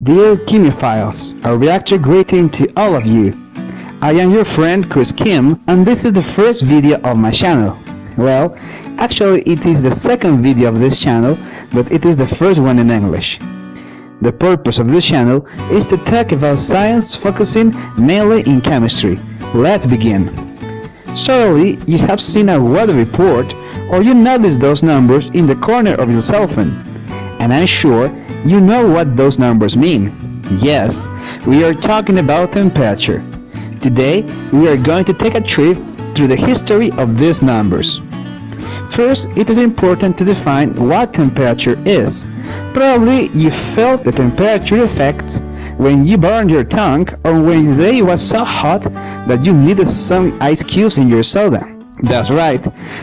Dear chemophiles, a reactor greeting to all of you. I am your friend Chris Kim, and this is the first video of my channel. Well, actually it is the second video of this channel, but it is the first one in English. The purpose of this channel is to talk about science focusing mainly in chemistry. Let's begin. Surely you have seen a weather report or you notice those numbers in the corner of your cell phone. And I'm sure you know what those numbers mean. Yes, we are talking about temperature. Today, we are going to take a trip through the history of these numbers. First, it is important to define what temperature is. Probably you felt the temperature effect when you burned your tongue or when the day was so hot that you needed some ice cubes in your soda. That's right,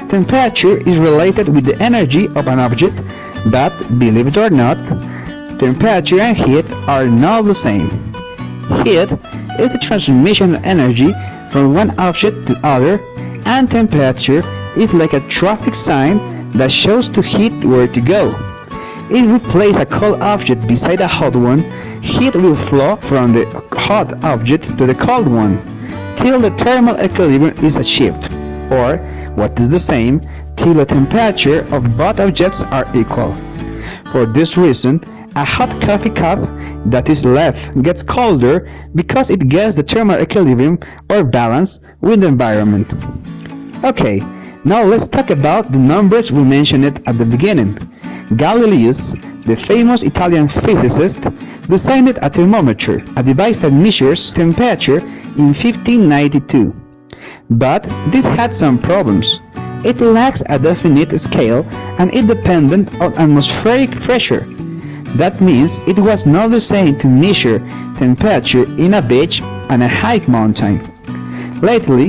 temperature is related with the energy of an object, but believe it or not, temperature and heat are not the same. Heat is the transmission of energy from one object to other, and temperature is like a traffic sign that shows to heat where to go. If we place a cold object beside a hot one, heat will flow from the hot object to the cold one, till the thermal equilibrium is achieved, or, what is the same, till the temperature of both objects are equal. For this reason, a hot coffee cup that is left gets colder because it gets the thermal equilibrium or balance with the environment. Okay, now let's talk about the numbers we mentioned at the beginning. Galileus, the famous Italian physicist, designed a thermometer, a device that measures temperature, in 1592. But this had some problems. It lacks a definite scale and it depended on atmospheric pressure. That means it was not the same to measure temperature in a beach and a high mountain. Lately,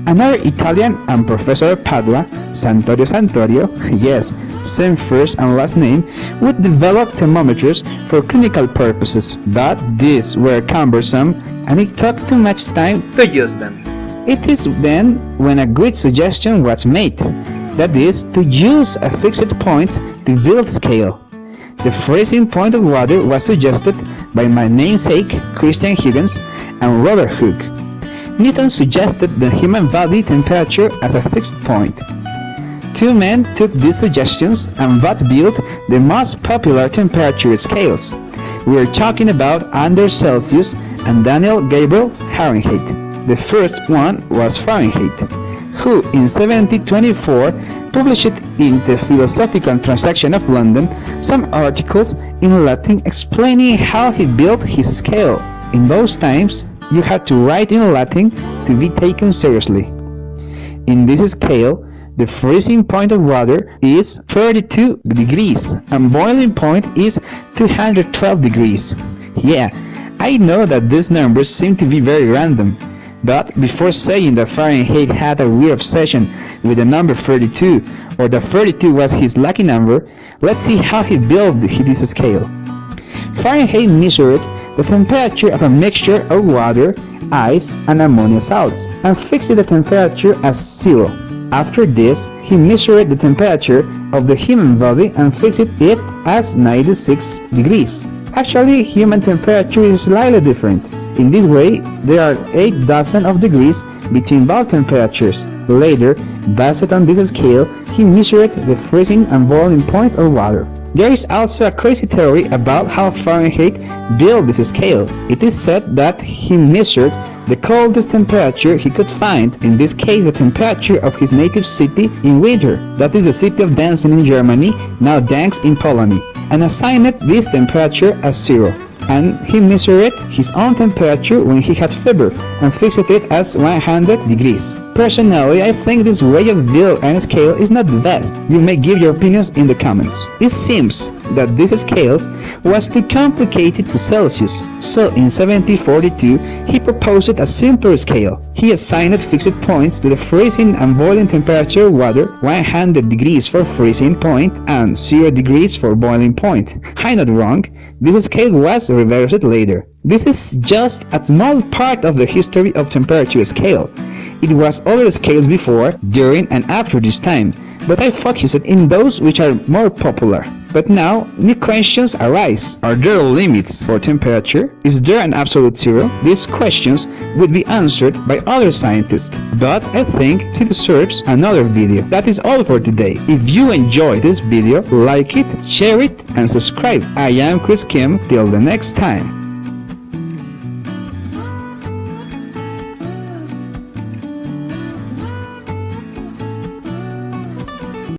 another Italian and professor of Padua, Santorio Santorio, yes, same first and last name, would develop thermometers for clinical purposes, but these were cumbersome and it took too much time to use them. It is then when a great suggestion was made, that is, to use a fixed point to build scale. The freezing point of water was suggested by my namesake Christiaan Huygens and Robert Hooke. Newton suggested the human body temperature as a fixed point. Two men took these suggestions and both built the most popular temperature scales. We are talking about Anders Celsius and Daniel Gabriel Fahrenheit. The first one was Fahrenheit, who in 1724 published in the Philosophical Transaction of London some articles in Latin explaining how he built his scale. In those times, you had to write in Latin to be taken seriously. In this scale, the freezing point of water is 32 degrees and boiling point is 212 degrees. Yeah, I know that these numbers seem to be very random, but before saying that Fahrenheit had a weird obsession with the number 32, or that 32 was his lucky number, let's see how he built this scale. Fahrenheit measured the temperature of a mixture of water, ice, and ammonia salts, and fixed the temperature as 0. After this, he measured the temperature of the human body and fixed it as 96 degrees. Actually, human temperature is slightly different. In this way, there are 8 dozen of degrees between both temperatures. Later, based on this scale, he measured the freezing and boiling point of water. There is also a crazy theory about how Fahrenheit built this scale. It is said that he measured the coldest temperature he could find, in this case the temperature of his native city in winter, that is the city of Danzig in Germany, now Gdańsk in Poland, and assigned this temperature as 0. And he measured his own temperature when he had fever and fixed it as 100 degrees. Personally, I think this way of build and scale is not the best. You may give your opinions in the comments. It seems that this scale was too complicated to Celsius, so in 1742 he proposed a simpler scale. He assigned fixed points to the freezing and boiling temperature of water, 100 degrees for freezing point and 0 degrees for boiling point. I'm not wrong. This scale was reversed later. This is just a small part of the history of temperature scale. It was other scales before, during and after this time, but I focused in those which are more popular. But now, new questions arise. Are there limits for temperature? Is there an absolute zero? These questions would be answered by other scientists, but I think it deserves another video. That is all for today. If you enjoyed this video, like it, share it, and subscribe. I am Chris Kim. Till the next time.